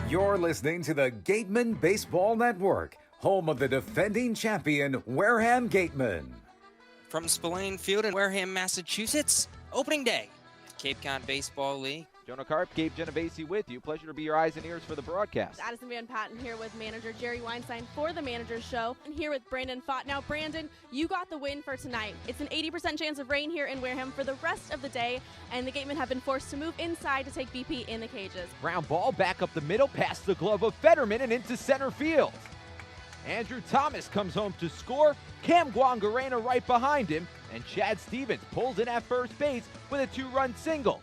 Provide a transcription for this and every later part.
You're listening to the Gatemen Baseball Network, home of the defending champion Wareham Gatemen. From Spillane Field in Wareham, Massachusetts, opening day at Cape Cod Baseball League. Jonah Karp, Gabe Genovesi with you. Pleasure to be your eyes and ears for the broadcast. Addison van Patten here with manager Jerry Weinstein for the Manager's Show. And here with Brandon Fott. Now, Brandon, you got the win for tonight. It's an 80% chance of rain here in Wareham for the rest of the day, and the Gatemen have been forced to move inside to take BP in the cages. Ground ball back up the middle, past the glove of Fetterman and into center field. Andrew Thomas comes home to score. Cam Guangarena right behind him, and Chad Stevens pulls in at first base with a two-run single.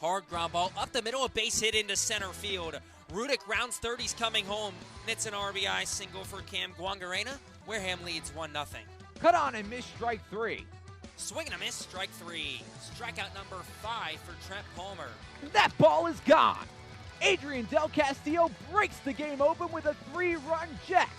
Hard ground ball up the middle, a base hit into center field. Rudick rounds 30's coming home. Nits an RBI single for Cam Guangarena. Wareham leads 1-0. Cut on and miss, strike three. Swing and a miss, strike three. Strikeout number 5 for Trent Palmer. That ball is gone. Adrian Del Castillo breaks the game open with a 3-run jack.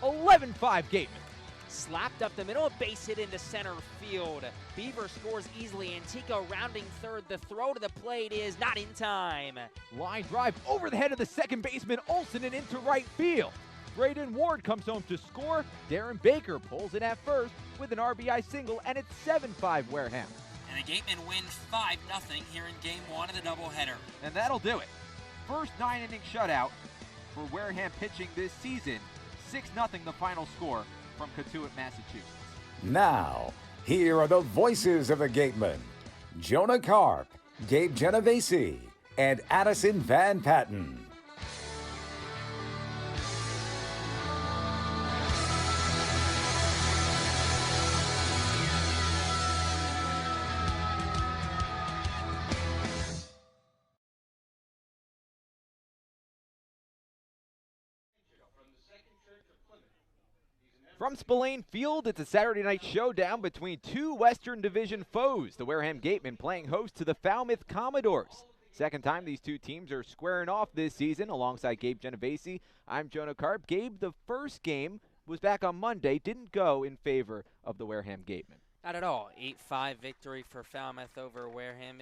11-5 Gatemen. Slapped up the middle, a base hit into center field. Beaver scores easily. Antico rounding third. The throw to the plate is not in time. Line drive over the head of the second baseman Olsen and into right field. Braden Ward comes home to score. Darren Baker pulls in at first with an RBI single, and it's 7-5 Wareham. And the Gatemen win 5-0 here in Game 1 of the doubleheader. And that'll do it. First 9-inning shutout for Wareham pitching this season. 6-0 the final score from Cotuit, Massachusetts. Now, here are the voices of the Gatemen: Jonah Karp, Gabe Genovesi, and Addison van Patten. From Spillane Field, it's a Saturday night showdown between two Western Division foes. The Wareham Gatemen playing host to the Falmouth Commodores. Second time these two teams are squaring off this season. Alongside Gabe Genovesi, I'm Jonah Karp. Gabe, the first game was back on Monday, didn't go in favor of the Wareham Gatemen. Not at all. 8-5 victory for Falmouth over Wareham.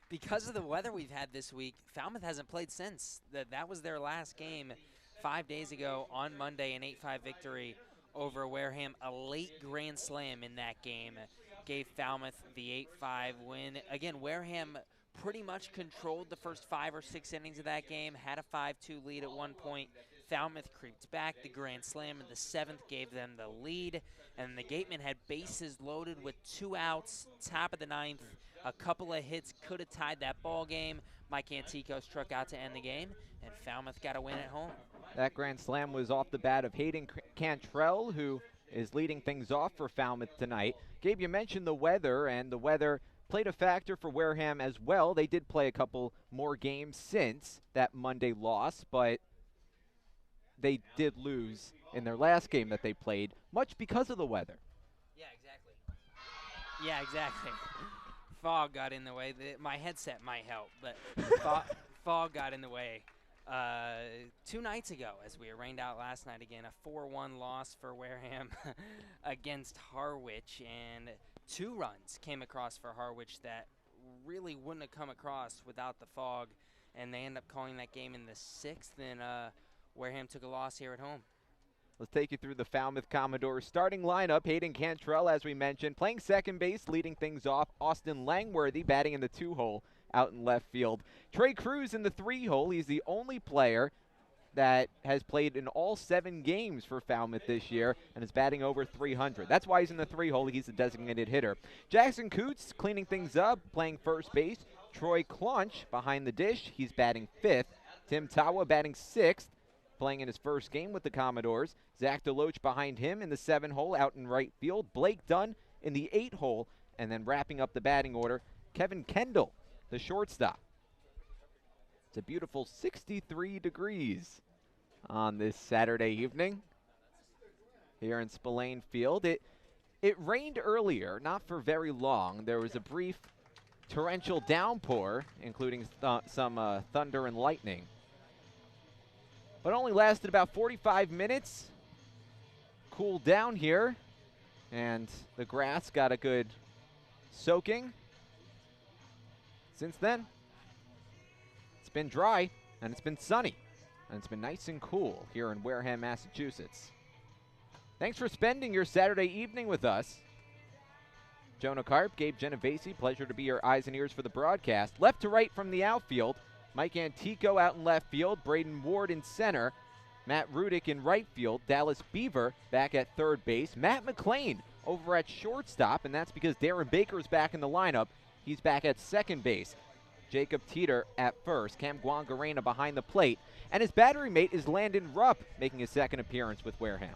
Because of the weather we've had this week, Falmouth hasn't played since. That was their last game 5 days ago on Monday, an 8-5 victory over Wareham. A late grand slam in that game gave Falmouth the 8-5 win. Again, Wareham pretty much controlled the first 5 or 6 innings of that game, had a 5-2 lead at one point. Falmouth creeped back. The grand slam in the 7th gave them the lead, and the Gatemen had bases loaded with 2 outs, top of the 9th. A couple of hits could have tied that ball game. Mike Antico struck out to end the game, and Falmouth got a win at home. That grand slam was off the bat of Hayden Cantrell, who is leading things off for Falmouth tonight. Gabe, you mentioned the weather, and the weather played a factor for Wareham as well. They did play a couple more games since that Monday loss, but they did lose in their last game that they played, much because of the weather. Yeah, exactly. Fog got in the way. My headset might help, but fog got in the way. 2 nights ago, as we rained out last night again, a 4-1 loss for Wareham against Harwich, and 2 runs came across for Harwich that really wouldn't have come across without the fog, and they end up calling that game in the 6th, and Wareham took a loss here at home. Let's take you through the Falmouth Commodores starting lineup. Hayden Cantrell, as we mentioned, playing second base, leading things off. Austin Langworthy batting in the 2-hole out in left field. Trey Cruz in the 3-hole. He's the only player that has played in all 7 games for Falmouth this year and is batting over 300. That's why he's in the 3-hole. He's a designated hitter. Jackson Coots cleaning things up, playing first base. Troy Clunch behind the dish. He's batting 5th. Tim Tawa batting 6th, playing in his first game with the Commodores. Zach DeLoach behind him in the 7-hole out in right field. Blake Dunn in the 8-hole. And then wrapping up the batting order, Kevin Kendall, the shortstop. It's a beautiful 63 degrees on this Saturday evening here in Spillane Field. It rained earlier, not for very long. There was a brief torrential downpour, including some thunder and lightning, but only lasted about 45 minutes. Cooled down here, and the grass got a good soaking. Since then, it's been dry. and it's been sunny, and it's been nice and cool here in Wareham, Massachusetts. Thanks for spending your Saturday evening with us. Jonah Karp, Gabe Genovesi, pleasure to be your eyes and ears for the broadcast. Left to right from the outfield, Mike Antico out in left field, Braden Ward in center, Matt Rudick in right field, Dallas Beaver back at third base, Matt McLean over at shortstop, and that's because Darren Baker is back in the lineup. He's back at second base. Jacob Teeter at first, Cam Guangarena behind the plate, and his battery mate is Landon Rupp, making his second appearance with Wareham.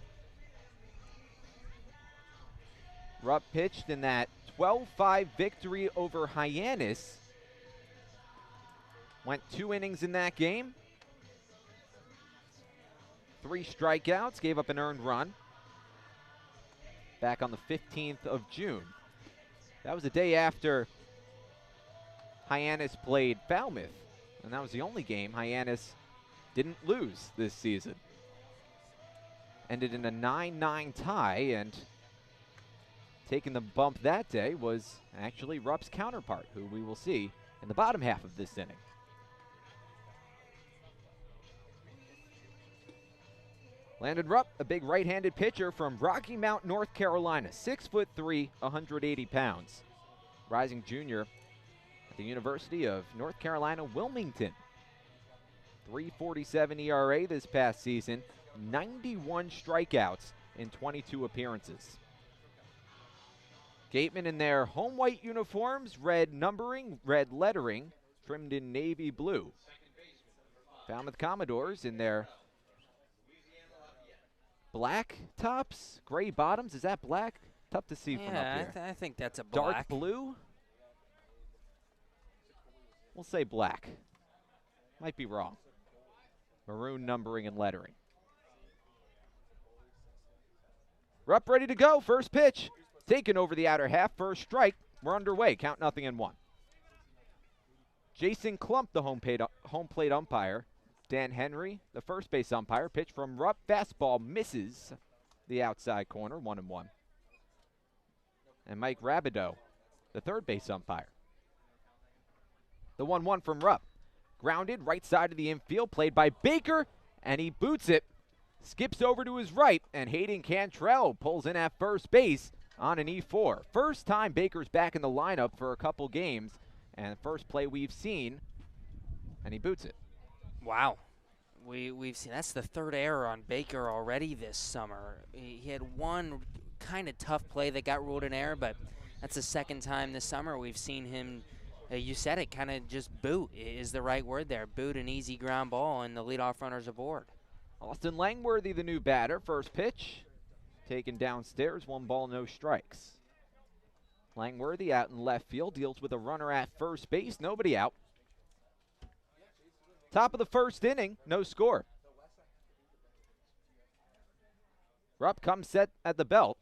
Rupp pitched in that 12-5 victory over Hyannis. Went 2 innings in that game. 3 strikeouts, gave up an earned run. Back on the 15th of June. That was the day after Hyannis played Falmouth, and that was the only game Hyannis didn't lose this season. Ended in a 9-9 tie, and taking the bump that day was actually Rupp's counterpart, who we will see in the bottom half of this inning. Landon Rupp, a big right-handed pitcher from Rocky Mount, North Carolina, 6'3", 180 pounds. Rising junior at the University of North Carolina, Wilmington. 3.47 ERA this past season, 91 strikeouts in 22 appearances. Gatemen in their home white uniforms, red numbering, red lettering, trimmed in navy blue. Falmouth Commodores in their black tops, gray bottoms. Is that black? Tough to see from up here. I think that's a black. Dark blue? We'll say black. Might be wrong. Maroon numbering and lettering. Rupp ready to go. First pitch. Taken over the outer half. First strike. We're underway. Count 0-1. Jason Klump, the home plate umpire. Dan Henry, the first base umpire. Pitch from Rupp. Fastball misses the outside corner. 1-1. And Mike Rabideau, the third base umpire. The 1-1 from Rupp. Grounded right side of the infield. Played by Baker. And he boots it. Skips over to his right. And Hayden Cantrell pulls in at first base on an E4. First time Baker's back in the lineup for a couple games. And first play we've seen. And he boots it. Wow. We've seen that's the third error on Baker already this summer. He had one kind of tough play that got ruled an error, but that's the second time this summer we've seen him, you said it, kind of just boot is the right word there. Boot an easy ground ball, and the leadoff runner's aboard. Austin Langworthy, the new batter. First pitch, taken downstairs, 1 ball, no strikes. Langworthy out in left field, deals with a runner at first base, nobody out. Top of the first inning, no score. Rupp comes set at the belt.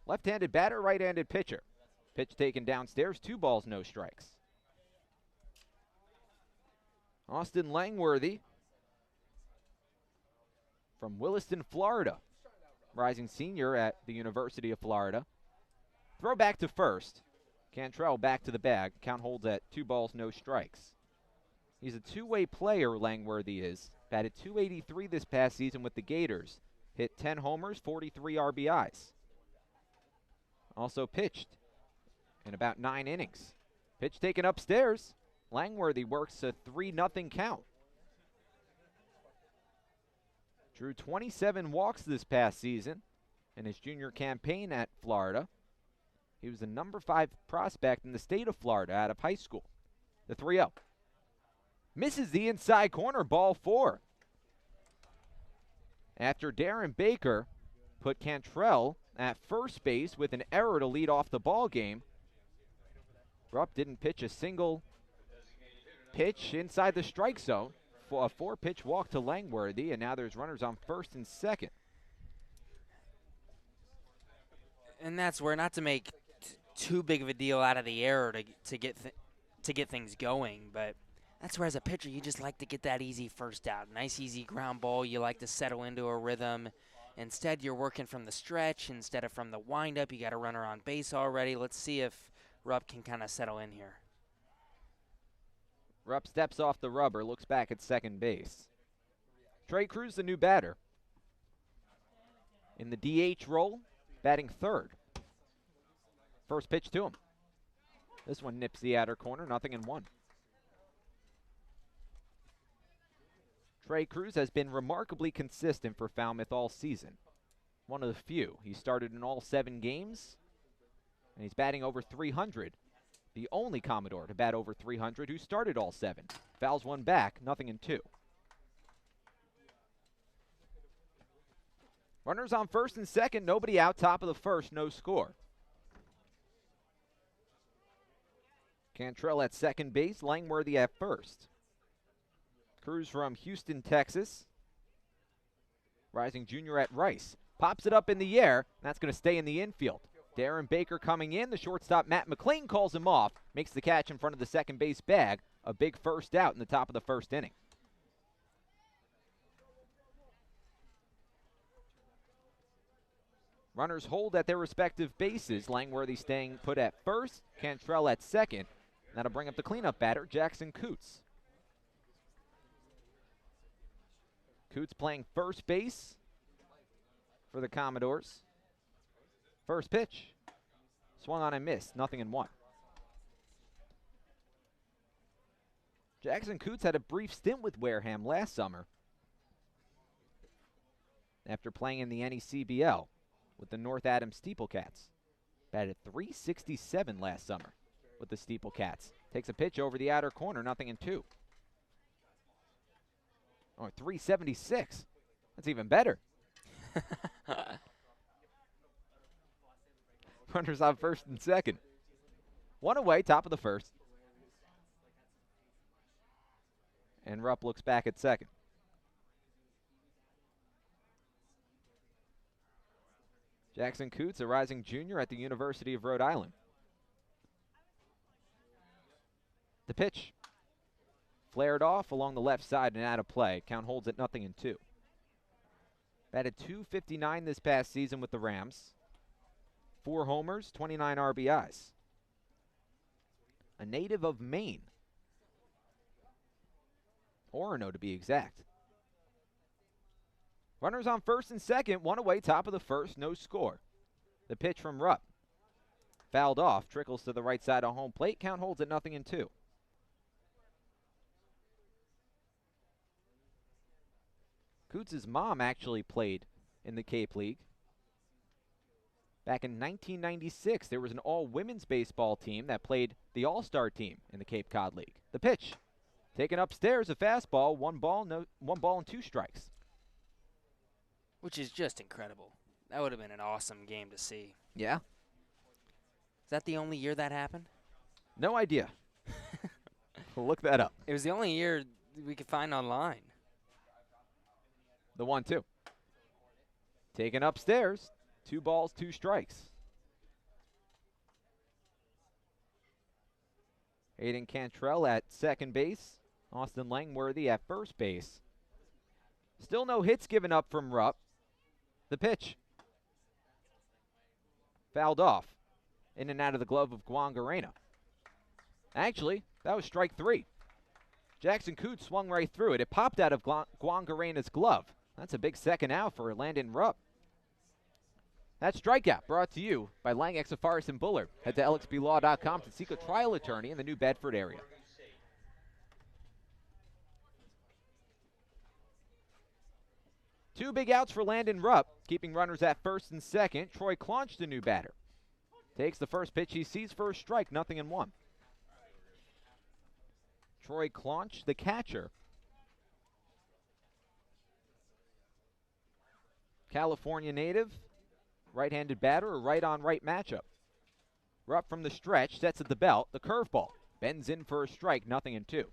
Left-handed batter, right-handed pitcher. Pitch taken downstairs, 2 balls, no strikes. Austin Langworthy from Williston, Florida. Rising senior at the University of Florida. Throw back to first. Cantrell back to the bag. Count holds at 2 balls, no strikes. He's a two-way player, Langworthy is. Batted .283 this past season with the Gators. Hit 10 homers, 43 RBIs. Also pitched in about 9 innings. Pitch taken upstairs. Langworthy works a 3-0 count. Drew 27 walks this past season in his junior campaign at Florida. He was the number 5 prospect in the state of Florida out of high school. The 3-0. Misses the inside corner, ball 4. After Darren Baker put Cantrell at first base with an error to lead off the ball game, Rupp didn't pitch a single pitch inside the strike zone. For a 4-pitch walk to Langworthy, and now there's runners on first and second. And that's where, not to make too big of a deal out of the error to get things going, but that's where as a pitcher you just like to get that easy first out. Nice easy ground ball. You like to settle into a rhythm. Instead you're working from the stretch instead of from the windup. You got a runner on base already. Let's see if Rupp can kind of settle in here. Rupp steps off the rubber, looks back at second base. Trey Cruz, the new batter. In the DH role, batting third. First pitch to him. This one nips the outer corner, 0-1. Trey Cruz has been remarkably consistent for Falmouth all season. One of the few. He started in all 7 games, and he's batting over 300. The only Commodore to bat over 300 who started all 7. Fouls one back, 0-2. Runners on first and second, nobody out, top of the first, no score. Cantrell at second base, Langworthy at first. Cruz from Houston, Texas. Rising junior at Rice. Pops it up in the air, and that's going to stay in the infield. Darren Baker coming in. The shortstop, Matt McLean, calls him off. Makes the catch in front of the second base bag. A big first out in the top of the first inning. Runners hold at their respective bases. Langworthy staying put at first. Cantrell at second. That'll bring up the cleanup batter, Jackson Coots. Coots playing first base for the Commodores. First pitch. Swung on and missed. 0-1. Jackson Coots had a brief stint with Wareham last summer after playing in the NECBL with the North Adams Steeplecats. Batted .367 last summer with the Steeplecats. Takes a pitch over the outer corner, 0-2. Oh, .376. That's even better. Runners on first and second. One away, top of the first. And Rupp looks back at second. Jackson Coots, a rising junior at the University of Rhode Island. The pitch. Flared off along the left side and out of play. Count holds at 0-2. Batted .259 this past season with the Rams. 4 homers, 29 RBIs. A native of Maine. Orono to be exact. Runners on first and second, one away, top of the first, no score. The pitch from Rupp. Fouled off, trickles to the right side of home plate. Count holds at 0-2. Coots' mom actually played in the Cape League. Back in 1996, there was an all-women's baseball team that played the All-Star team in the Cape Cod League. The pitch. Taken upstairs, a fastball, one ball and 2 strikes. Which is just incredible. That would have been an awesome game to see. Yeah. Is that the only year that happened? No idea. We'll look that up. It was the only year we could find online. The 1-2. Taken upstairs. 2 balls, 2 strikes. Hayden Cantrell at second base. Austin Langworthy at first base. Still no hits given up from Rupp. The pitch. Fouled off. In and out of the glove of Guangarena. Actually, that was strike 3. Jackson Coots swung right through it. It popped out of Guangarena's glove. That's a big second out for Landon Rupp. That strikeout brought to you by Langex of Forest and Bullard. Head to lxblaw.com to seek a trial attorney in the New Bedford area. Two big outs for Landon Rupp, keeping runners at first and second. Troy Claunch, the new batter. Takes the first pitch he sees for a strike, 0-1. Troy Claunch, the catcher. California native, right-handed batter, a right-on-right matchup. Rupp from the stretch, sets at the belt, the curveball. Bends in for a strike, 0-2.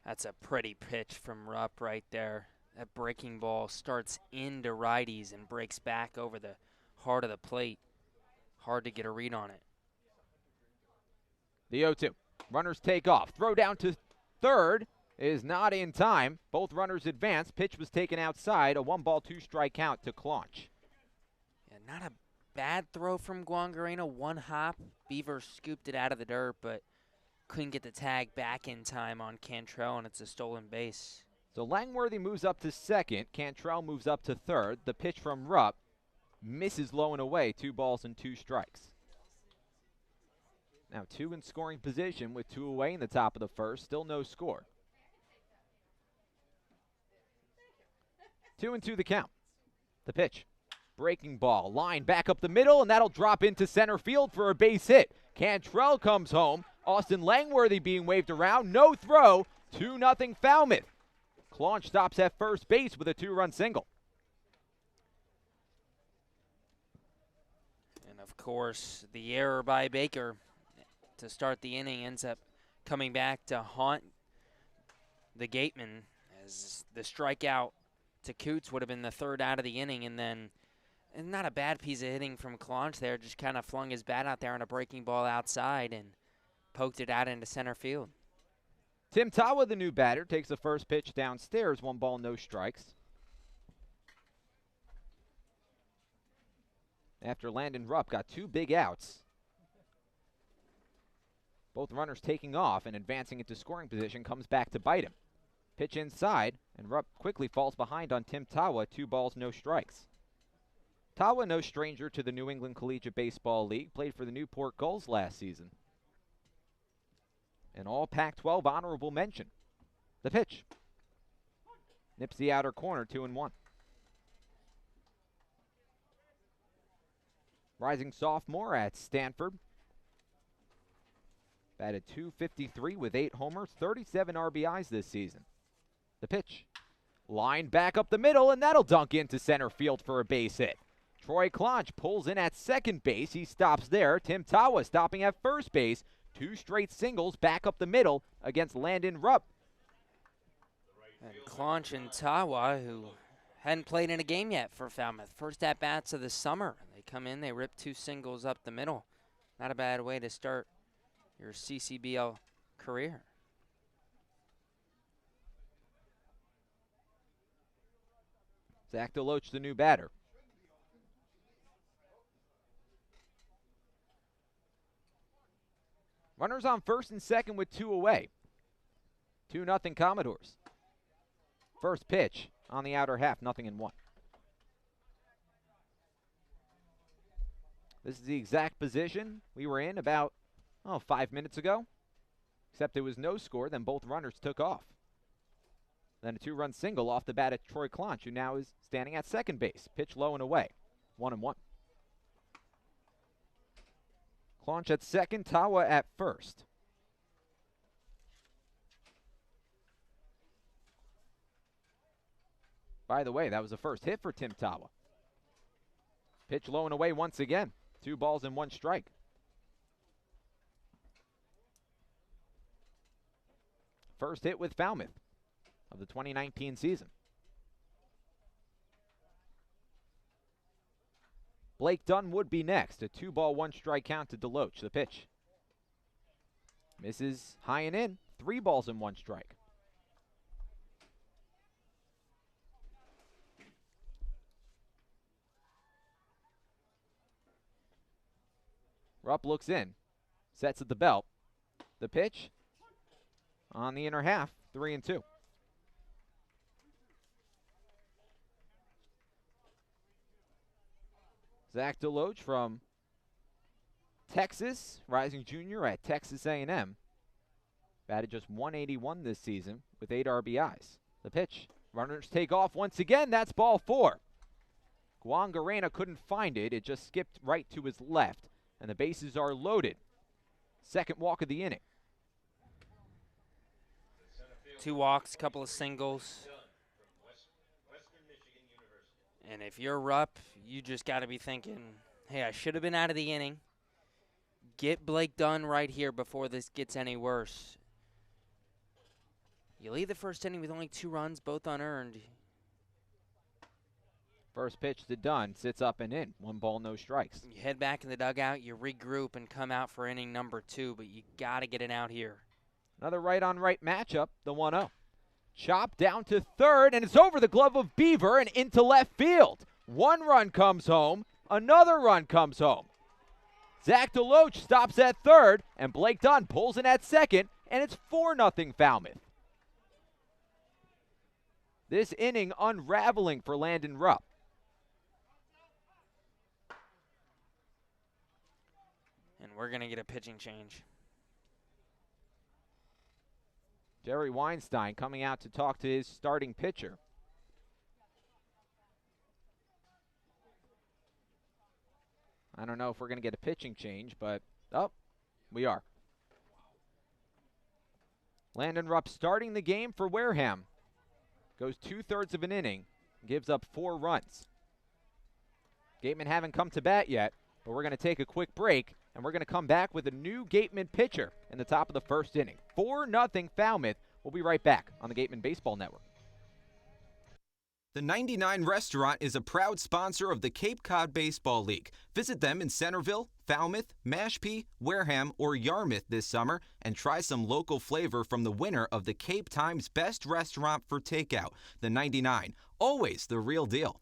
That's a pretty pitch from Rupp right there. That breaking ball starts into righties and breaks back over the heart of the plate. Hard to get a read on it. The 0-2. Runners take off. Throw down to third is not in time. Both runners advance. Pitch was taken outside. A 1-ball, 2-strike count to Claunch. Yeah, not a bad throw from Guangarena. 1 hop. Beaver scooped it out of the dirt, but couldn't get the tag back in time on Cantrell, and it's a stolen base. So Langworthy moves up to second. Cantrell moves up to third. The pitch from Rupp misses low and away. 2 balls and 2 strikes. Now 2 in scoring position with 2 away in the top of the first. Still no score. 2-2 the count. The pitch. Breaking ball. Line back up the middle, and that'll drop into center field for a base hit. Cantrell comes home. Austin Langworthy being waved around. No throw. 2-0 Falmouth. Claunch stops at first base with a 2-run single. And of course, the error by Baker to start the inning ends up coming back to haunt the Gatemen, as the strikeout to Coots would have been the 3rd out of the inning, and then and not a bad piece of hitting from Claunch there, just kind of flung his bat out there on a breaking ball outside and poked it out into center field. Tim Tawa, the new batter, takes the first pitch downstairs. 1 ball, no strikes. After Landon Rupp got 2 big outs. Both runners taking off and advancing into scoring position, comes back to bite him. Pitch inside, and Rupp quickly falls behind on Tim Tawa. 2 balls, no strikes. Tawa, no stranger to the New England Collegiate Baseball League, played for the Newport Gulls last season. An all Pac-12 honorable mention. The pitch. Nips the outer corner, 2-1. Rising sophomore at Stanford. Batted .253 with 8 homers, 37 RBIs this season. The pitch. Line back up the middle, and that'll dunk into center field for a base hit. Troy Claunch pulls in at second base. He stops there. Tim Tawa stopping at first base. 2 straight singles back up the middle against Landon Rupp. And Claunch and Tawa, who hadn't played in a game yet for Falmouth. First at-bats of the summer. They come in, they rip 2 singles up the middle. Not a bad way to start your CCBL career. Zach DeLoach, the new batter. Runners on first and second with 2 away. 2-0 Commodores. First pitch on the outer half, 0-1. This is the exact position we were in about 5 minutes ago. Except it was no score, then both runners took off. Then a 2-run single off the bat at Troy Claunch, who now is standing at second base. Pitch low and away, 1-1. Claunch at second, Tawa at first. By the way, that was the first hit for Tim Tawa. Pitch low and away once again. 2 balls and 1 strike. First hit with Falmouth of the 2019 season. Blake Dunn would be next. A 2-ball, 1 strike count to DeLoach. The pitch. Misses high and in. 3 balls and 1 strike. Rupp looks in. Sets at the belt. The pitch. On the inner half. 3-2. Zach DeLoach from Texas, rising junior at Texas A&M. Batted just .181 this season with 8 RBIs. The pitch. Runners take off once again. That's ball 4. Guangarena couldn't find it. It just skipped right to his left. And the bases are loaded. Second walk of the inning. 2 walks, couple of singles. And if you're Rupp, you just got to be thinking, hey, I should have been out of the inning. Get Blake Dunn right here before this gets any worse. You lead the first inning with only 2 runs, both unearned. First pitch to Dunn, sits up and in. 1 ball, no strikes. You head back in the dugout, you regroup and come out for inning number 2, but you got to get it out here. Another right-on-right matchup, the 1-0. Chop down to third, and it's over the glove of Beaver and into left field. 1 run comes home. Another run comes home. Zach DeLoach stops at third, and Blake Dunn pulls in at second, and it's 4-0 Falmouth. This inning unraveling for Landon Rupp. And we're going to get a pitching change. Jerry Weinstein coming out to talk to his starting pitcher. I don't know if we're going to get a pitching change, but, we are. Landon Rupp starting the game for Wareham. Goes 2/3 of an inning, gives up 4 runs. Gatemen haven't come to bat yet, but we're going to take a quick break, and we're going to come back with a new Gatemen pitcher in the top of the first inning. 4-0 Falmouth. We'll be right back on the Gatemen Baseball Network. The 99 Restaurant is a proud sponsor of the Cape Cod Baseball League. Visit them in Centerville, Falmouth, Mashpee, Wareham, or Yarmouth this summer and try some local flavor from the winner of the Cape Times Best Restaurant for Takeout, the 99. Always the real deal.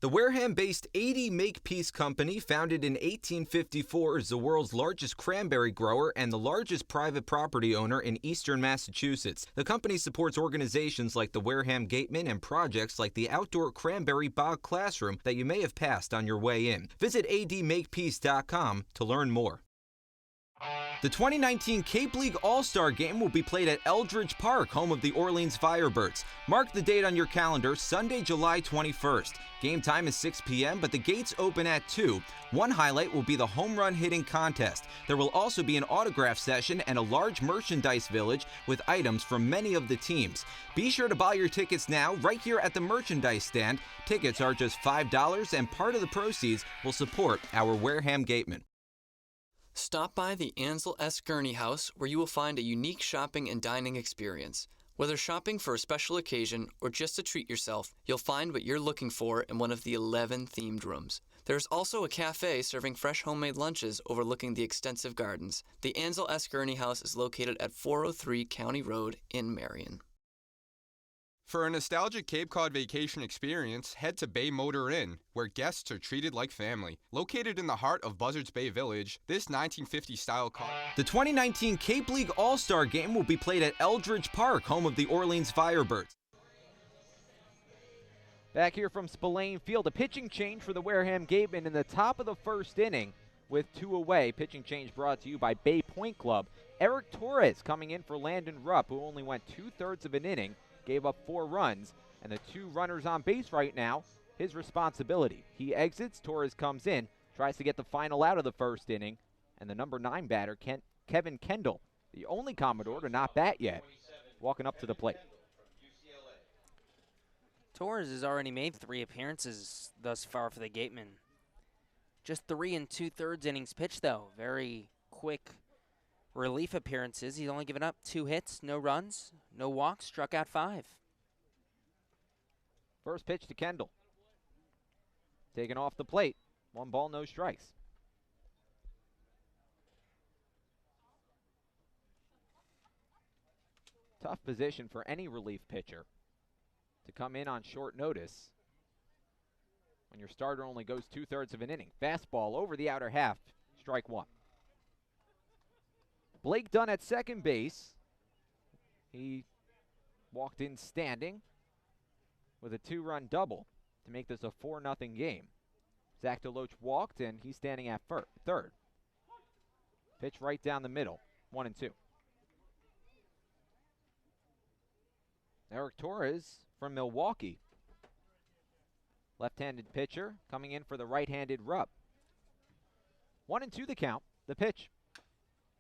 The Wareham-based 80 Makepeace Company, founded in 1854, is the world's largest cranberry grower and the largest private property owner in eastern Massachusetts. The company supports organizations like the Wareham Gatemen and projects like the outdoor cranberry bog classroom that you may have passed on your way in. Visit admakepeace.com to learn more. The 2019 Cape League All-Star Game will be played at Eldridge Park, home of the Orleans Firebirds. Mark the date on your calendar, Sunday, July 21st. Game time is 6 p.m., but the gates open at 2. One highlight will be the home run hitting contest. There will also be an autograph session and a large merchandise village with items from many of the teams. Be sure to buy your tickets now right here at the merchandise stand. Tickets are just $5, and part of the proceeds will support our Wareham Gatemen. Stop by the Ansel Gurney House, where you will find a unique shopping and dining experience. Whether shopping for a special occasion or just to treat yourself, you'll find what you're looking for in one of the 11 themed rooms. There's also a cafe serving fresh homemade lunches overlooking the extensive gardens. The Ansel Gurney House is located at 403 County Road in Marion. For a nostalgic Cape Cod vacation experience, head to Bay Motor Inn, where guests are treated like family. Located in the heart of Buzzards Bay Village, this 1950-style car... The 2019 Cape League All-Star Game will be played at Eldridge Park, home of the Orleans Firebirds. Back here from Spillane Field, a pitching change for the Wareham Gatemen in the top of the first inning with 2 away. Pitching change brought to you by Bay Point Club. Eric Torres coming in for Landon Rupp, who only went 2/3 of an inning. Gave up 4 runs, and the 2 runners on base right now, his responsibility. He exits, Torres comes in, tries to get the final out of the first inning, and the number 9 batter, Kevin Kendall, the only Commodore to not bat yet, walking up to the plate. Torres has already made 3 appearances thus far for the Gatemen. Just 3 2/3 innings pitched, though. Very quick relief appearances. He's only given up 2 hits, no runs, no walks, struck out 5. First pitch to Kendall. Taken off the plate. 1 ball, no strikes. Tough position for any relief pitcher to come in on short notice when your starter only goes 2/3 of an inning. Fastball over the outer half, strike 1. Blake Dunn at second base. He walked in standing with a 2-run double to make this a 4-0 game. Zach DeLoach walked, and he's standing at third. Pitch right down the middle, 1-2. Eric Torres from Milwaukee. Left-handed pitcher coming in for the right-handed Rupp. 1-2 the count. The pitch.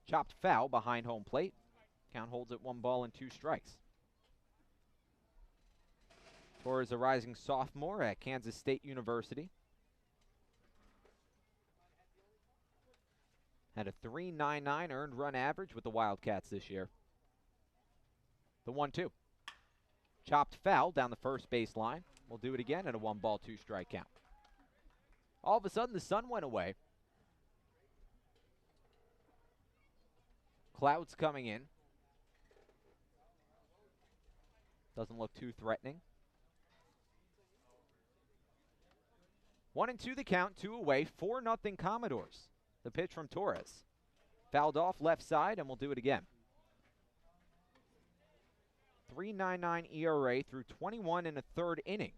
Chopped foul behind home plate. Count holds at 1 ball and 2 strikes. Torres, a rising sophomore at Kansas State University. Had a .399 earned run average with the Wildcats this year. The 1-2. Chopped foul down the first base line. We'll do it again at a 1 ball, 2 strike count. All of a sudden, the sun went away. Clouds coming in. Doesn't look too threatening. 1-2 the count, 2 away, 4-0 Commodores. The pitch from Torres. Fouled off left side, and we'll do it again. 3.99 ERA through 21 and a third inning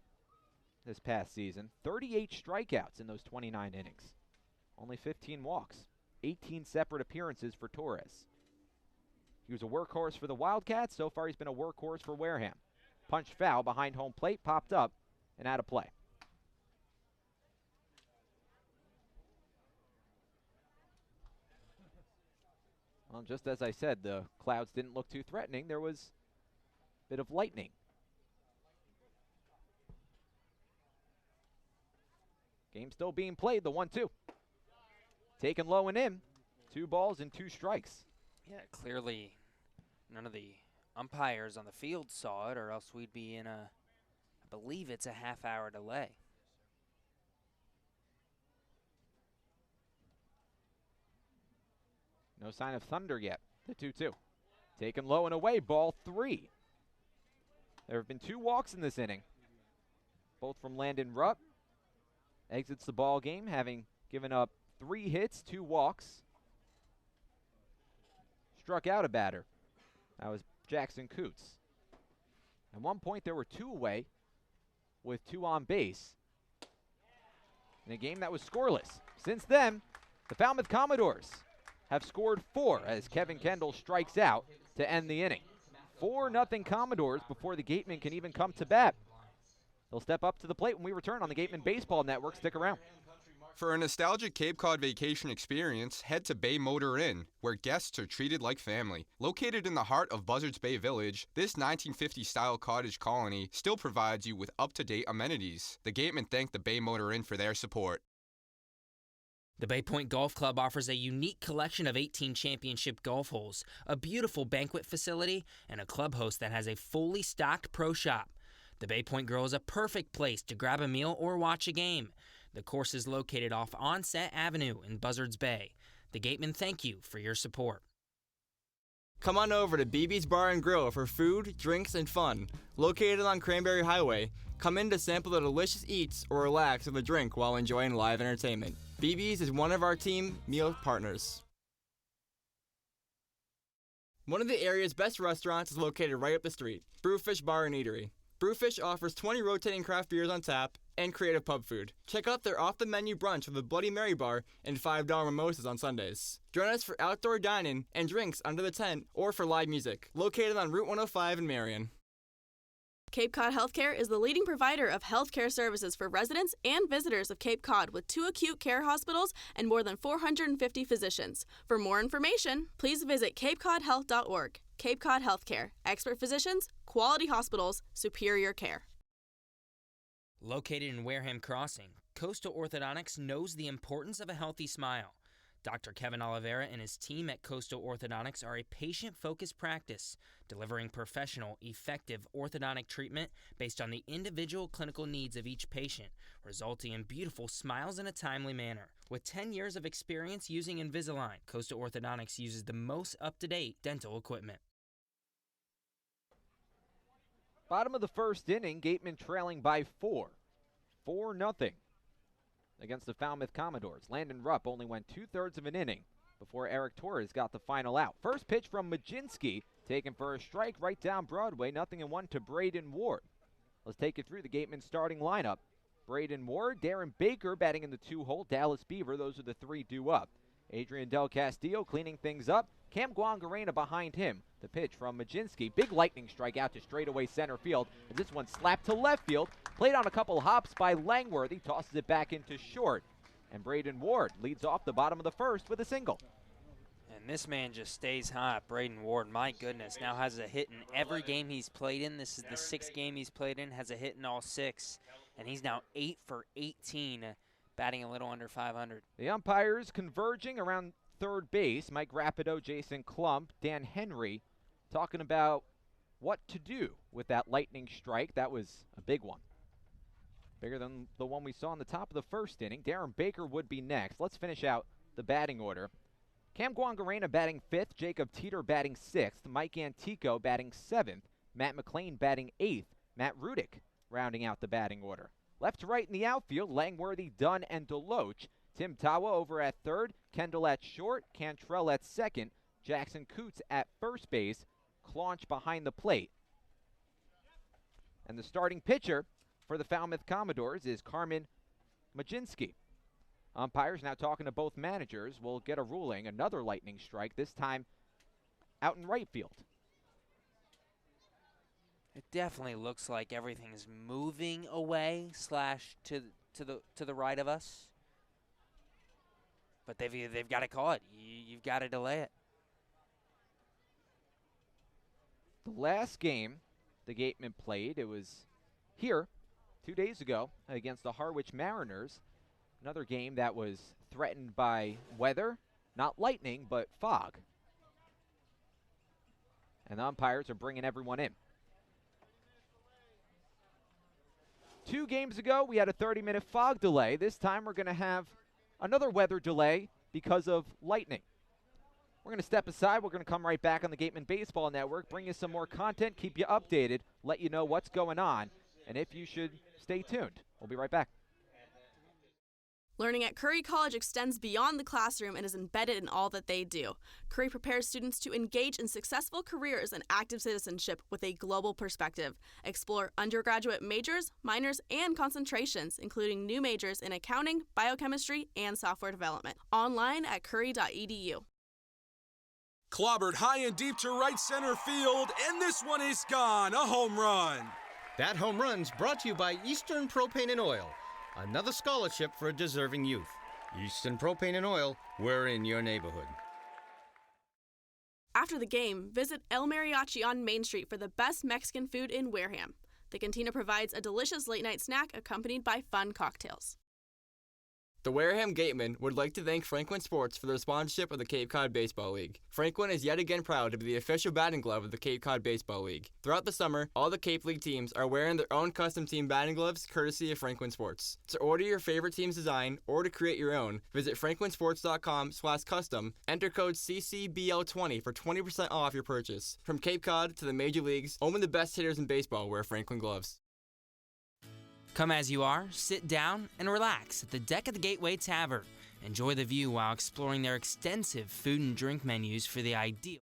this past season. 38 strikeouts in those 29 innings. Only 15 walks. 18 separate appearances for Torres. He was a workhorse for the Wildcats. So far, he's been a workhorse for Wareham. Punch foul behind home plate, popped up and out of play. Well, just as I said, the clouds didn't look too threatening. There was a bit of lightning. Game still being played, the 1-2. Taken low and in. 2 balls and 2 strikes. Yeah, clearly none of the umpires on the field saw it, or else we'd be in a, I believe it's a half-hour delay. No sign of thunder yet. The 2-2. Taken low and away, ball 3. There have been 2 walks in this inning. Both from Landon Rupp. Exits the ball game, having given up 3 hits, 2 walks. Struck out a batter. That was Jackson Coots. At one point, there were 2 away with 2 on base in a game that was scoreless. Since then, the Falmouth Commodores have scored 4 as Kevin Kendall strikes out to end the inning. 4-0 Commodores before the Gatemen can even come to bat. They'll step up to the plate when we return on the Gatemen Baseball Network. Stick around. For a nostalgic Cape Cod vacation experience, head to Bay Motor Inn, where guests are treated like family. Located in the heart of Buzzards Bay Village, this 1950-style cottage colony still provides you with up-to-date amenities. The Gatemen thank the Bay Motor Inn for their support. The Bay Point Golf Club offers a unique collection of 18 championship golf holes, a beautiful banquet facility, and a club host that has a fully stocked pro shop. The Bay Point Grill is a perfect place to grab a meal or watch a game. The course is located off Onset Avenue in Buzzards Bay. The Gatemen thank you for your support. Come on over to BB's Bar and Grill for food, drinks, and fun. Located on Cranberry Highway, come in to sample the delicious eats or relax with a drink while enjoying live entertainment. BB's is one of our team meal partners. One of the area's best restaurants is located right up the street, Brewfish Bar and Eatery. Brewfish offers 20 rotating craft beers on tap and creative pub food. Check out their off-the-menu brunch with a Bloody Mary bar and $5 mimosas on Sundays. Join us for outdoor dining and drinks under the tent or for live music. Located on Route 105 in Marion. Cape Cod Healthcare is the leading provider of healthcare services for residents and visitors of Cape Cod with 2 acute care hospitals and more than 450 physicians. For more information, please visit capecodhealth.org. Cape Cod Healthcare. Expert physicians, quality hospitals, superior care. Located in Wareham Crossing, Coastal Orthodontics knows the importance of a healthy smile. Dr. Kevin Oliveira and his team at Coastal Orthodontics are a patient-focused practice, delivering professional, effective orthodontic treatment based on the individual clinical needs of each patient, resulting in beautiful smiles in a timely manner. With 10 years of experience using Invisalign, Coastal Orthodontics uses the most up-to-date dental equipment. Bottom of the first inning, Gatemen trailing by 4-0 against the Falmouth Commodores. Landon Rupp only went 2/3 of an inning before Eric Torres got the final out. First pitch from Majinski, taken for a strike right down Broadway. 0-1 to Braden Ward. Let's take you through the Gatemen starting lineup. Braden Ward, Darren Baker batting in the 2-hole, Dallas Beaver, those are the 3 due up. Adrian Del Castillo cleaning things up. Cam Guangarena behind him. The pitch from Majinski. Big lightning strike out to straightaway center field. And this one slapped to left field. Played on a couple hops by Langworthy. Tosses it back into short. And Braden Ward leads off the bottom of the first with a single. And this man just stays hot. Braden Ward, my goodness, now has a hit in every game he's played in. This is the 6th game he's played in. Has a hit in all 6. And he's now 8 for 18, batting a little under 500. The umpires converging around third base. Mike Rapido, Jason Klump, Dan Henry talking about what to do with that lightning strike. That was a big one. Bigger than the one we saw in the top of the first inning. Darren Baker would be next. Let's finish out the batting order. Cam Guangarena batting 5th. Jacob Teeter batting 6th. Mike Antico batting 7th. Matt McLean batting 8th. Matt Rudick rounding out the batting order. Left to right in the outfield, Langworthy, Dunn, and Deloach. Tim Tawa over at third, Kendall at short, Cantrell at second, Jackson Coots at first base, Claunch behind the plate. And the starting pitcher for the Falmouth Commodores is Carmen Majinski. Umpires now talking to both managers. Will get a ruling, another lightning strike, this time out in right field. It definitely looks like everything's moving away / to the right of us. But they've got to call it. You've got to delay it. The last game the Gatemen played, it was here 2 days ago against the Harwich Mariners. Another game that was threatened by weather, not lightning, but fog. And the umpires are bringing everyone in. 2 games ago, we had a 30-minute fog delay. This time, we're going to have another weather delay because of lightning. We're going to step aside. We're going to come right back on the Gatemen Baseball Network, bring you some more content, keep you updated, let you know what's going on, and if you should stay tuned. We'll be right back. Learning at Curry College extends beyond the classroom and is embedded in all that they do. Curry prepares students to engage in successful careers and active citizenship with a global perspective. Explore undergraduate majors, minors, and concentrations, including new majors in accounting, biochemistry, and software development. Online at curry.edu. Clobbered high and deep to right center field, and this one is gone. A home run. That home run's brought to you by Eastern Propane and Oil. Another scholarship for a deserving youth. Eastern Propane and Oil, we're in your neighborhood. After the game, visit El Mariachi on Main Street for the best Mexican food in Wareham. The cantina provides a delicious late-night snack accompanied by fun cocktails. The Wareham Gatemen would like to thank Franklin Sports for their sponsorship of the Cape Cod Baseball League. Franklin is yet again proud to be the official batting glove of the Cape Cod Baseball League. Throughout the summer, all the Cape League teams are wearing their own custom team batting gloves courtesy of Franklin Sports. To order your favorite team's design or to create your own, visit franklinsports.com/custom, enter code CCBL20 for 20% off your purchase. From Cape Cod to the major leagues, only the best hitters in baseball wear Franklin gloves. Come as you are, sit down, and relax at the deck of the Gateway Tavern. Enjoy the view while exploring their extensive food and drink menus for the ideal.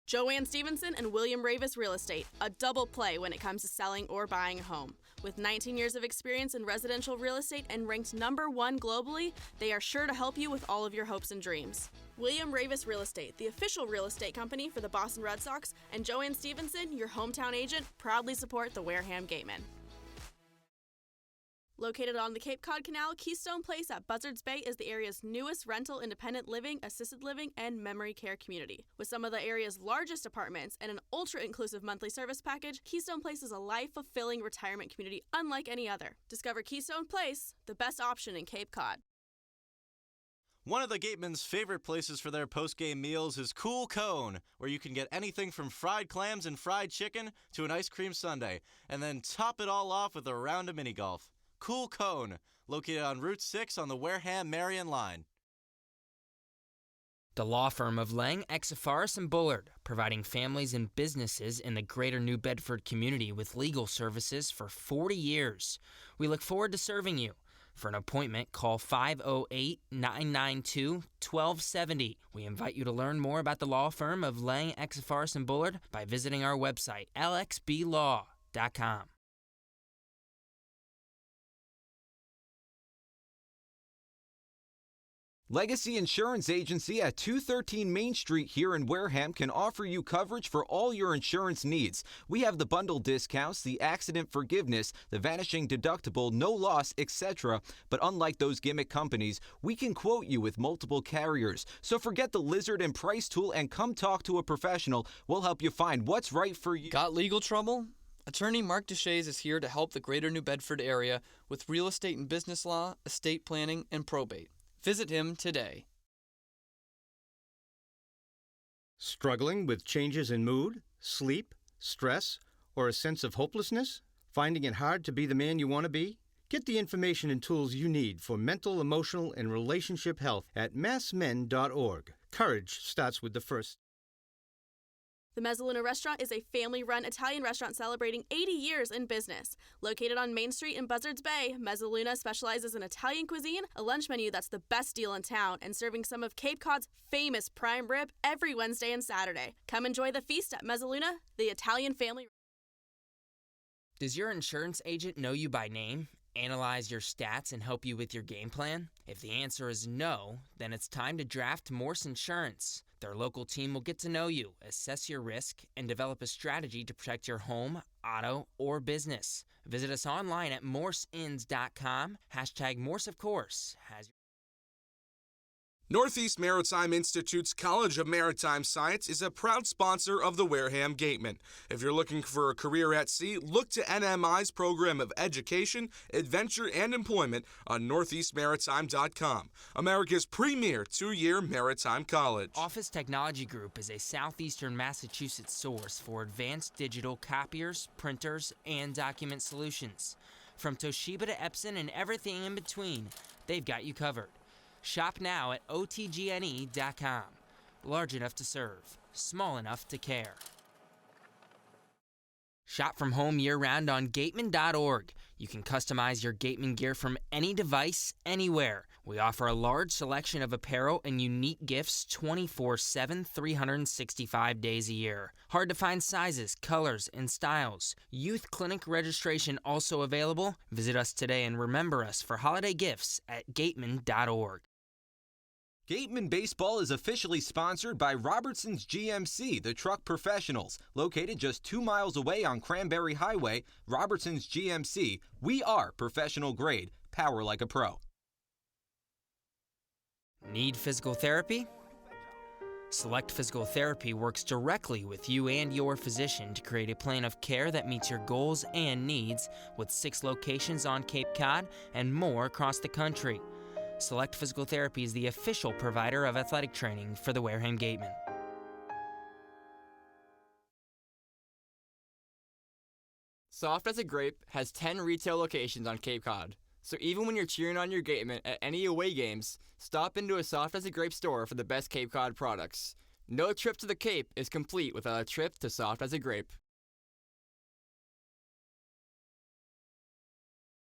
Joanne Stevenson and William Ravis Real Estate, a double play when it comes to selling or buying a home. With 19 years of experience in residential real estate and ranked #1 globally, they are sure to help you with all of your hopes and dreams. William Ravis Real Estate, the official real estate company for the Boston Red Sox, and Joanne Stevenson, your hometown agent, proudly support the Wareham Gatemen. Located on the Cape Cod Canal, Keystone Place at Buzzards Bay is the area's newest rental independent living, assisted living, and memory care community. With some of the area's largest apartments and an ultra-inclusive monthly service package, Keystone Place is a life-fulfilling retirement community unlike any other. Discover Keystone Place, the best option in Cape Cod. One of the Gatemen's favorite places for their post-game meals is Cool Cone, where you can get anything from fried clams and fried chicken to an ice cream sundae, and then top it all off with a round of mini golf. Cool Cone, located on Route 6 on the Wareham-Marion line. The law firm of Lang, Exafaris & Bullard, providing families and businesses in the greater New Bedford community with legal services for 40 years. We look forward to serving you. For an appointment, call 508-992-1270. We invite you to learn more about the law firm of Lang, Exafaris & Bullard by visiting our website, lxblaw.com. Legacy Insurance Agency at 213 Main Street here in Wareham can offer you coverage for all your insurance needs. We have the bundle discounts, the accident forgiveness, the vanishing deductible, no loss, etc. But unlike those gimmick companies, we can quote you with multiple carriers. So forget the lizard and price tool and come talk to a professional. We'll help you find what's right for you. Got legal trouble? Attorney Mark Deshays is here to help the greater New Bedford area with real estate and business law, estate planning, and probate. Visit him today. Struggling with changes in mood, sleep, stress, or a sense of hopelessness? Finding it hard to be the man you want to be? Get the information and tools you need for mental, emotional, and relationship health at massmen.org. Courage starts with the first. The Mezza Luna restaurant is a family-run Italian restaurant celebrating 80 years in business. Located on Main Street in Buzzards Bay, Mezza Luna specializes in Italian cuisine, a lunch menu that's the best deal in town, and serving some of Cape Cod's famous prime rib every Wednesday and Saturday. Come enjoy the feast at Mezza Luna, the Italian family. Does your insurance agent know you by name, analyze your stats, and help you with your game plan? If the answer is no, then it's time to draft Morse Insurance. Their local team will get to know you, assess your risk, and develop a strategy to protect your home, auto, or business. Visit us online at morseins.com. #Morse, of course, has Northeast Maritime Institute's College of Maritime Science is a proud sponsor of the Wareham Gatemen. If you're looking for a career at sea, look to NMI's program of education, adventure, and employment on northeastmaritime.com, America's premier two-year maritime college. Office Technology Group is a southeastern Massachusetts source for advanced digital copiers, printers, and document solutions. From Toshiba to Epson and everything in between, they've got you covered. Shop now at otgne.com. Large enough to serve, small enough to care. Shop from home year-round on gatemen.org. You can customize your Gatemen gear from any device, anywhere. We offer a large selection of apparel and unique gifts 24/7, 365 days a year. Hard to find sizes, colors, and styles. Youth clinic registration also available. Visit us today and remember us for holiday gifts at gatemen.org. Gatemen Baseball is officially sponsored by Robertson'S GMC, the truck professionals. Located just 2 miles away on Cranberry Highway, Robertson'S GMC, we are professional grade, power like a pro. Need physical therapy? Select Physical Therapy works directly with you and your physician to create a plan of care that meets your goals and needs, with 6 locations on Cape Cod and more across the country. Select Physical Therapy is the official provider of athletic training for the Wareham Gatemen. Soft as a Grape has 10 retail locations on Cape Cod. So even when you're cheering on your Gatemen at any away games, stop into a Soft as a Grape store for the best Cape Cod products. No trip to the Cape is complete without a trip to Soft as a Grape.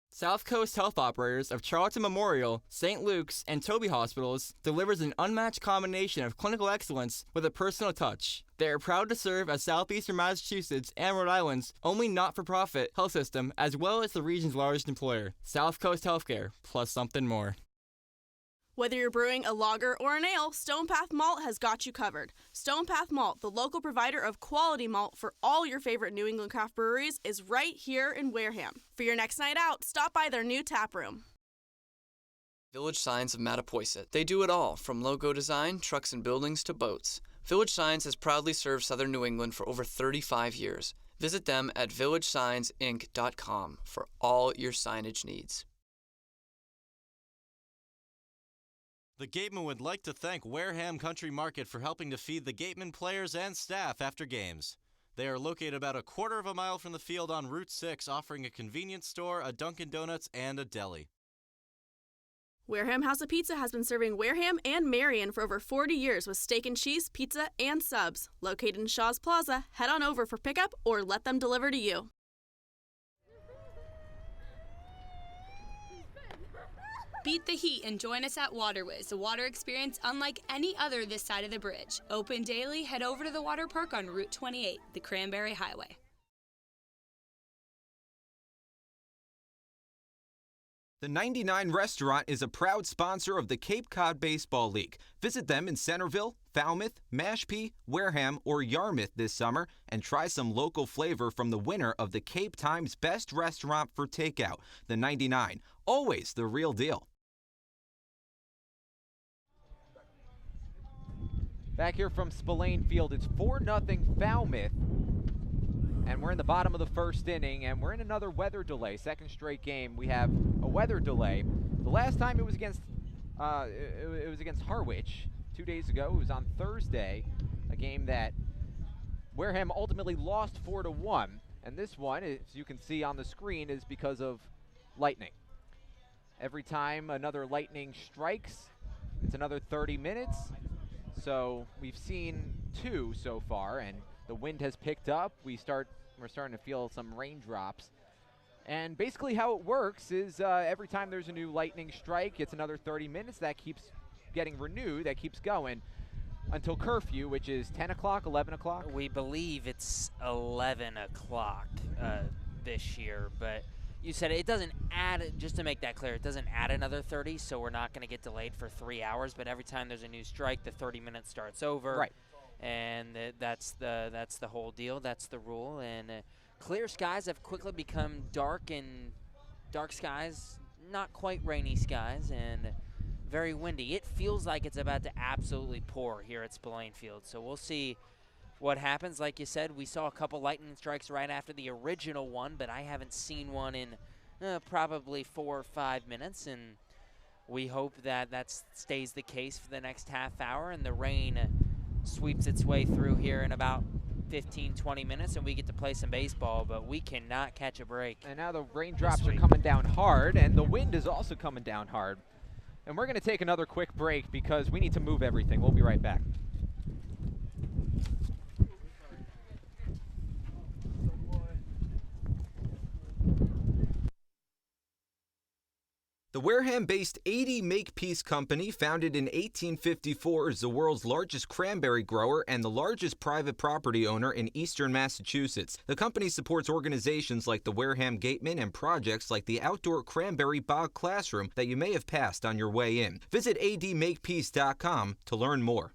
South Coast Health Operators of Charlton Memorial, St. Luke's, and Toby Hospitals delivers an unmatched combination of clinical excellence with a personal touch. They are proud to serve as Southeastern Massachusetts and Rhode Island's only not-for-profit health system, as well as the region's largest employer. South Coast Healthcare, plus something more. Whether you're brewing a lager or an ale, Stone Path Malt has got you covered. Stone Path Malt, the local provider of quality malt for all your favorite New England craft breweries, is right here in Wareham. For your next night out, stop by their new tap room. Village Signs of Mattapoisett. They do it all, from logo design, trucks and buildings, to boats. Village Signs has proudly served southern New England for over 35 years. Visit them at villagesigns.inc.com for all your signage needs. The Gatemen would like to thank Wareham Country Market for helping to feed the Gatemen players and staff after games. They are located about a quarter of a mile from the field on Route 6, offering a convenience store, a Dunkin' Donuts, and a deli. Wareham House of Pizza has been serving Wareham and Marion for over 40 years with steak and cheese, pizza, and subs. Located in Shaw's Plaza, head on over for pickup or let them deliver to you. Beat the heat and join us at Waterways, a water experience unlike any other this side of the bridge. Open daily, head over to the water park on Route 28, the Cranberry Highway. The 99 Restaurant is a proud sponsor of the Cape Cod Baseball League. Visit them in Centerville, Falmouth, Mashpee, Wareham, or Yarmouth this summer and try some local flavor from the winner of the Cape Times Best Restaurant for Takeout, the 99. Always the real deal. Back here from Spillane Field, it's 4-0 Falmouth. And we're in the bottom of the first inning, and we're in another weather delay. Second straight game, we have a weather delay. The last time it was against Harwich 2 days ago. It was on Thursday, a game that Wareham ultimately lost 4-1. And this one, as you can see on the screen, is because of lightning. Every time another lightning strikes, it's another 30 minutes. So we've seen 2 so far, and The wind has picked up. We're starting to feel some raindrops. And basically how it works is every time there's a new lightning strike, it's another 30 minutes. That keeps getting renewed. That keeps going until curfew, which is 10 o'clock, 11 o'clock? We believe it's 11 o'clock this year, but you said it doesn't add, just to make that clear, it doesn't add another 30, so we're not going to get delayed for 3 hours, but every time there's a new strike, the 30 minutes starts over. Right. And that's the whole deal. That's the rule. And clear skies have quickly become dark skies, not quite rainy skies, and very windy. It feels like it's about to absolutely pour here at Spillane Field. So we'll see what happens. Like you said, we saw a couple lightning strikes right after the original one, but I haven't seen one in probably 4 or 5 minutes, and we hope that stays the case for the next half hour, and the rain sweeps its way through here in about 15-20 minutes, and we get to play some baseball, but we cannot catch a break. And now the raindrops are coming down hard, and the wind is also coming down hard. And we're going to take another quick break because we need to move everything. We'll be right back. The Wareham-based 80 Makepeace Company, founded in 1854, is the world's largest cranberry grower and the largest private property owner in eastern Massachusetts. The company supports organizations like the Wareham Gatemen and projects like the outdoor cranberry bog classroom that you may have passed on your way in. Visit admakepeace.com to learn more.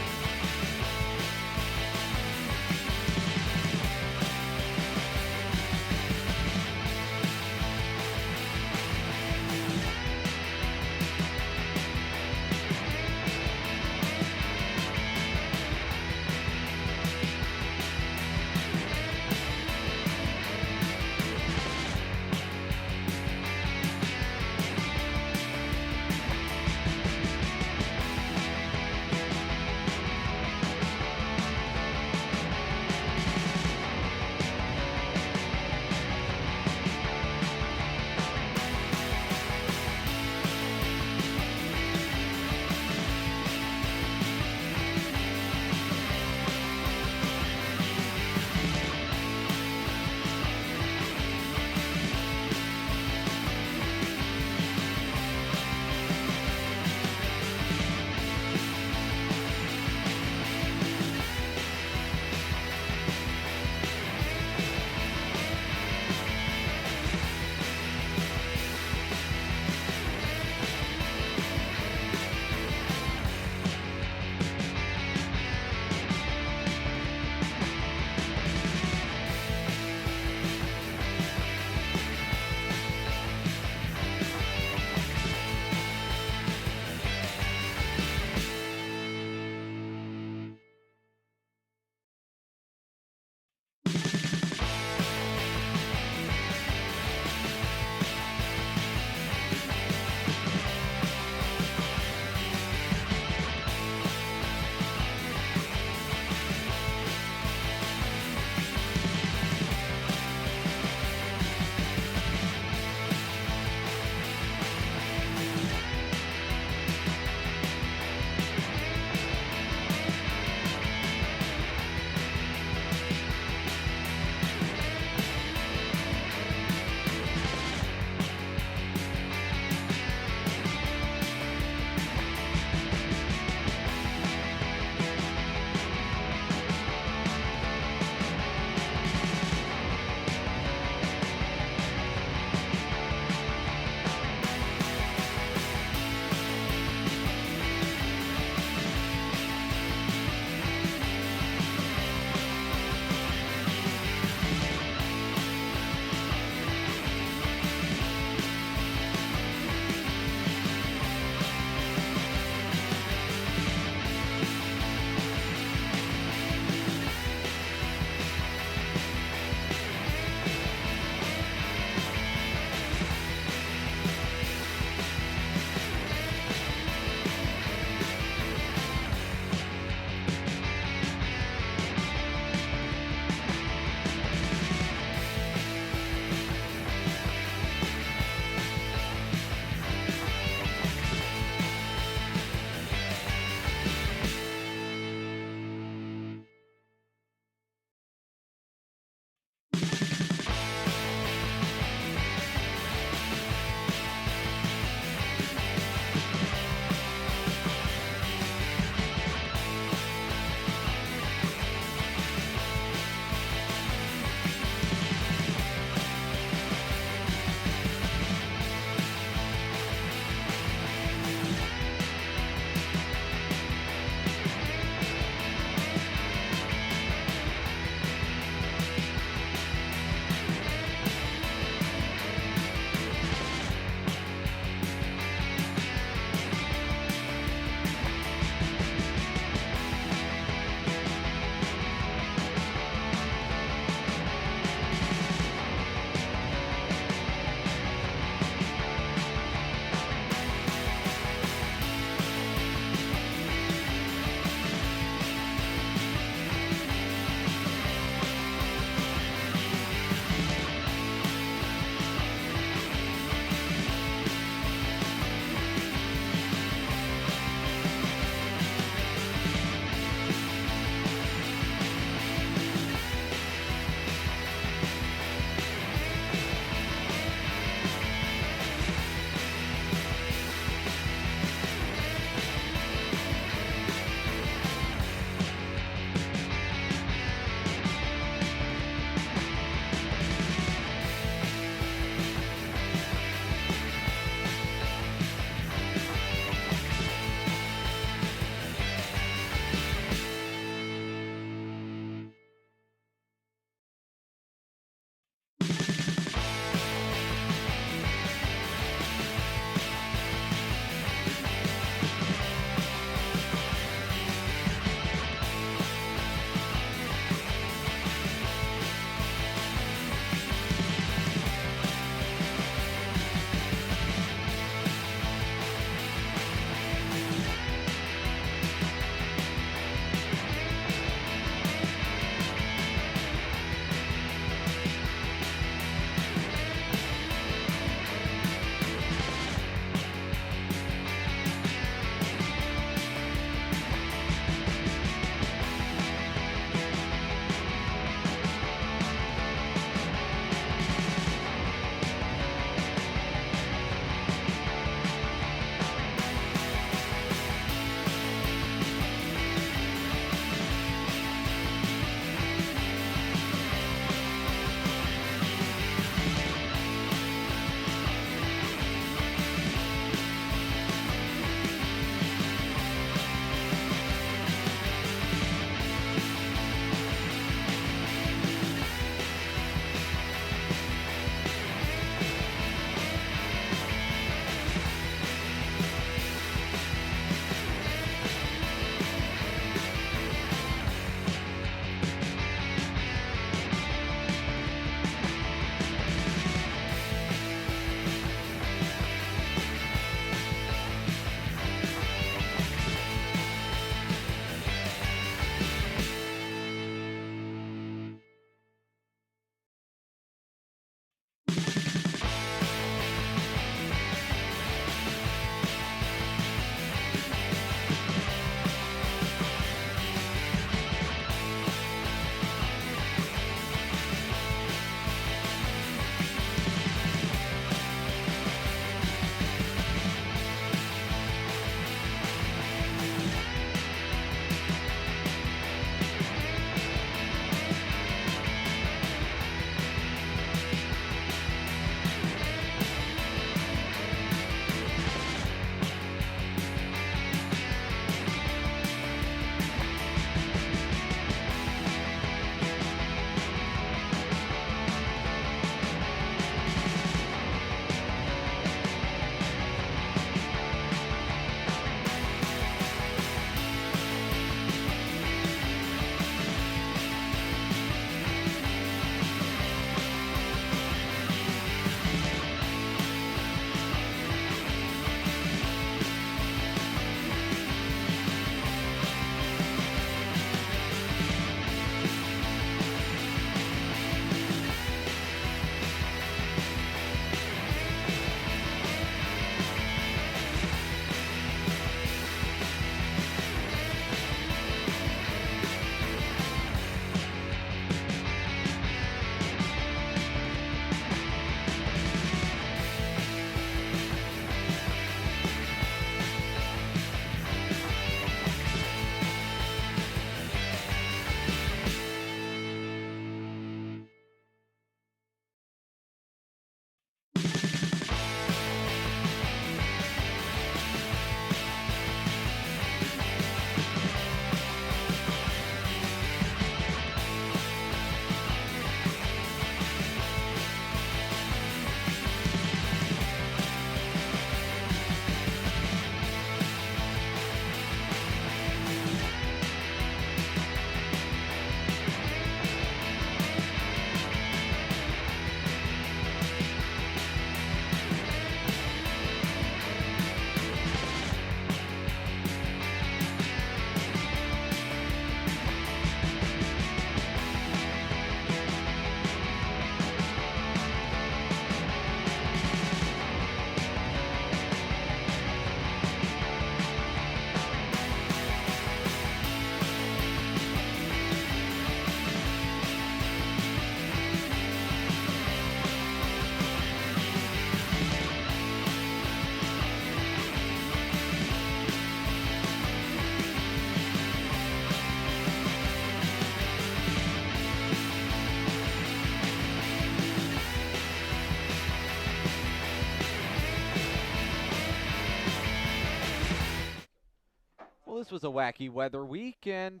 This was a wacky weather week, and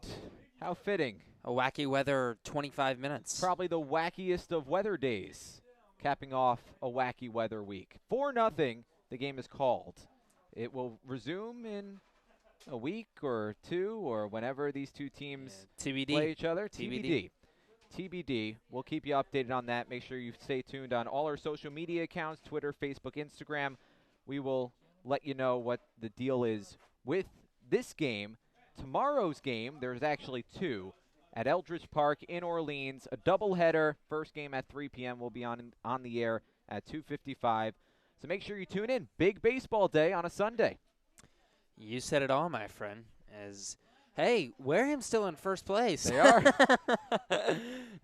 how fitting. A wacky weather 25 minutes. Probably the wackiest of weather days, capping off a wacky weather week. 4-0, the game is called. It will resume in a week or two or whenever these two teams play each other. TBD. We'll keep you updated on that. Make sure you stay tuned on all our social media accounts, Twitter, Facebook, Instagram. We will let you know what the deal is with this game. Tomorrow's game, there's actually two. At Eldridge Park in Orleans, a doubleheader. First game at 3 p.m. will be on the air at 2:55. So make sure you tune in. Big baseball day on a Sunday. You said it all, my friend. Hey, Wareham's still in first place. They are.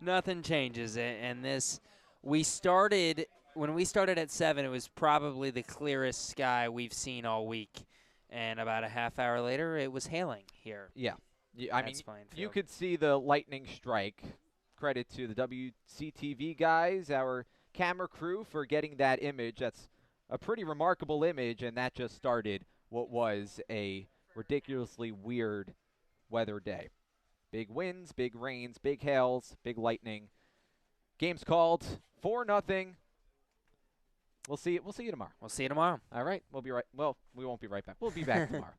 Nothing changes. And when we started at 7, it was probably the clearest sky we've seen all week. And about a half hour later, it was hailing here. Yeah. I mean, you could see the lightning strike. Credit to the WCTV guys, our camera crew, for getting that image. That's a pretty remarkable image, and that just started what was a ridiculously weird weather day. Big winds, big rains, big hails, big lightning. Game's called 4-0. We'll see you tomorrow. We'll see you tomorrow. All right. We'll be right. Well, we won't be right back. We'll be back tomorrow.